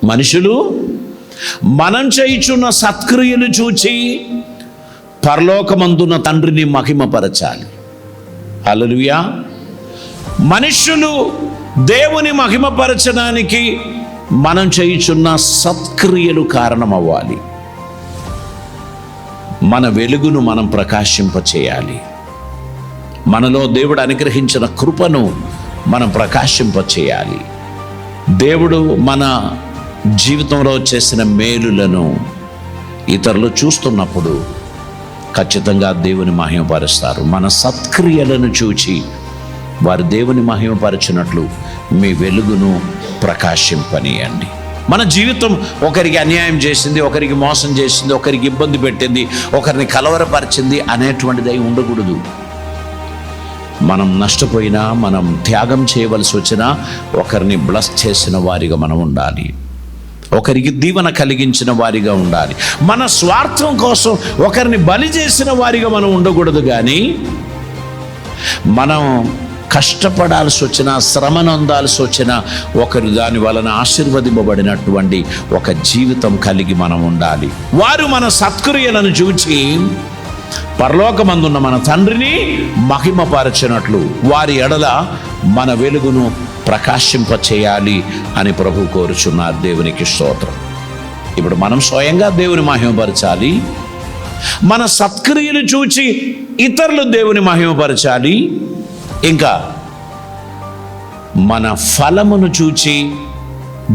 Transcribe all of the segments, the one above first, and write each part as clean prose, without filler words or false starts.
మనుషులు మనం చేయుచున్న సత్క్రియలు చూచి పరలోకమందున్న తండ్రిని మహిమపరచాలి. హల్లెలూయా. మనుషులు దేవుని మహిమపరచడానికి మనం చేయుచున్న సత్క్రియలు కారణమవ్వాలి. మన వెలుగును మనం ప్రకాశింపచేయాలి. మనలో దేవుడు అనుగ్రహించిన కృపను మనం ప్రకాశింపచేయాలి. దేవుడు మన జీవితంలో చేసిన మేలులను ఇతరులు చూస్తున్నప్పుడు ఖచ్చితంగా దేవుని మహిమపరుస్తారు. మన సత్క్రియలను చూచి వారు దేవుని మహిమపరచినట్లు మీ వెలుగును ప్రకాశింపనీయండి. మన జీవితం ఒకరికి అన్యాయం చేసింది, ఒకరికి మోసం చేసింది, ఒకరికి ఇబ్బంది పెట్టింది, ఒకరిని కలవరపరిచింది అనేటువంటిది ఉండకూడదు. మనం నష్టపోయినా, మనం త్యాగం చేయవలసి వచ్చినా ఒకరిని బ్లెస్ చేసిన వారిగా మనం ఉండాలి. ఒకరికి దీవెన కలిగించిన వారిగా ఉండాలి. మన స్వార్థం కోసం ఒకరిని బలి చేసిన వారిగా మనం ఉండకూడదు. కానీ మనం కష్టపడాల్సి వచ్చినా, శ్రమనొందాల్సి వచ్చినా ఒకరు దాని వలన ఆశీర్వదింపబడినటువంటి ఒక జీవితం కలిగి మనం ఉండాలి. వారు మన సత్క్రియలను చూచి పరలోకమందున్న మన తండ్రిని మహిమపరచినట్లు వారి ఎడల మన వెలుగును ప్రకాశింపచేయాలి అని ప్రభు కోరుచున్నారు. దేవునికి స్తోత్రం. ఇప్పుడు మనం స్వయంగా దేవుని మహిమపరచాలి. మన సత్క్రియలు చూచి ఇతరులు దేవుని మహిమపరచాలి. ఇంకా మన ఫలమును చూచి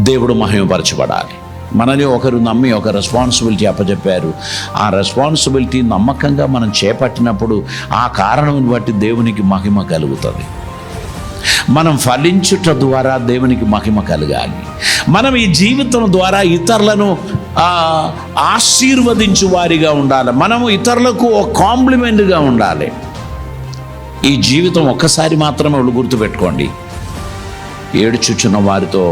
దేవుడు మహిమపరచబడాలి. మనని ఒకరు నమ్మి ఒక రెస్పాన్సిబిలిటీ అప్పచెప్పారు. ఆ రెస్పాన్సిబిలిటీ నమ్మకంగా మనం చేపట్టినప్పుడు ఆ కారణం బట్టి దేవునికి మహిమ కలుగుతుంది. మనం ఫలించుట ద్వారా దేవునికి మహిమ కలగాలి. మనం ఈ జీవితం ద్వారా ఇతరులను ఆశీర్వదించు వారిగా ఉండాలి. మనము ఇతరులకు ఒక కాంప్లిమెంట్గా ఉండాలి. ఈ జీవితం ఒక్కసారి మాత్రమే గుర్తుపెట్టుకోండి. ఏడుచుచున్న వారితో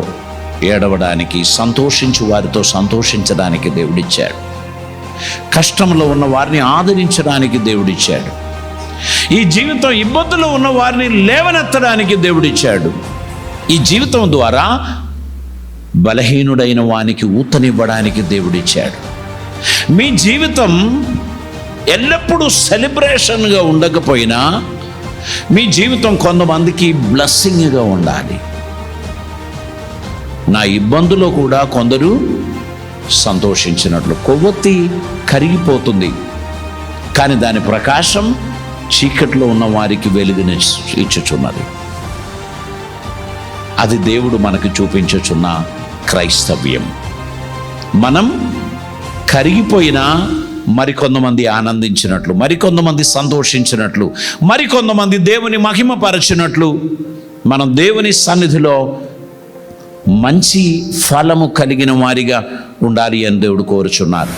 ఏడవడానికి, సంతోషించు వారితో సంతోషించడానికి దేవుడిచ్చాడు. కష్టంలో ఉన్న వారిని ఆదరించడానికి దేవుడిచ్చాడు. ఈ జీవితం ఇబ్బందులు ఉన్న వారిని లేవనెత్తడానికి దేవుడిచ్చాడు. ఈ జీవితం ద్వారా బలహీనుడైన వానికి ఊతనివ్వడానికి దేవుడిచ్చాడు. మీ జీవితం ఎల్లప్పుడూ సెలబ్రేషన్గా ఉండకపోయినా మీ జీవితం కొంతమందికి బ్లెస్సింగ్గా ఉండాలి. నా ఇబ్బందులో కూడా కొందరు సంతోషించినట్లు. కొవ్వొత్తి కరిగిపోతుంది, కానీ దాని ప్రకాశం చీకట్లో ఉన్న వారికి వెలుగుని ఇచ్చుచున్నది. అది దేవుడు మనకు చూపించుచున్న క్రైస్తవ్యం. మనం కరిగిపోయినా మరికొంతమంది ఆనందించినట్లు, మరికొంతమంది సంతోషించినట్లు, మరికొంతమంది దేవుని మహిమపరచినట్లు మనం దేవుని సన్నిధిలో మంచి ఫలము కలిగిన వారిగా ఉండాలి అని దేవుడు కోరుచున్నారు.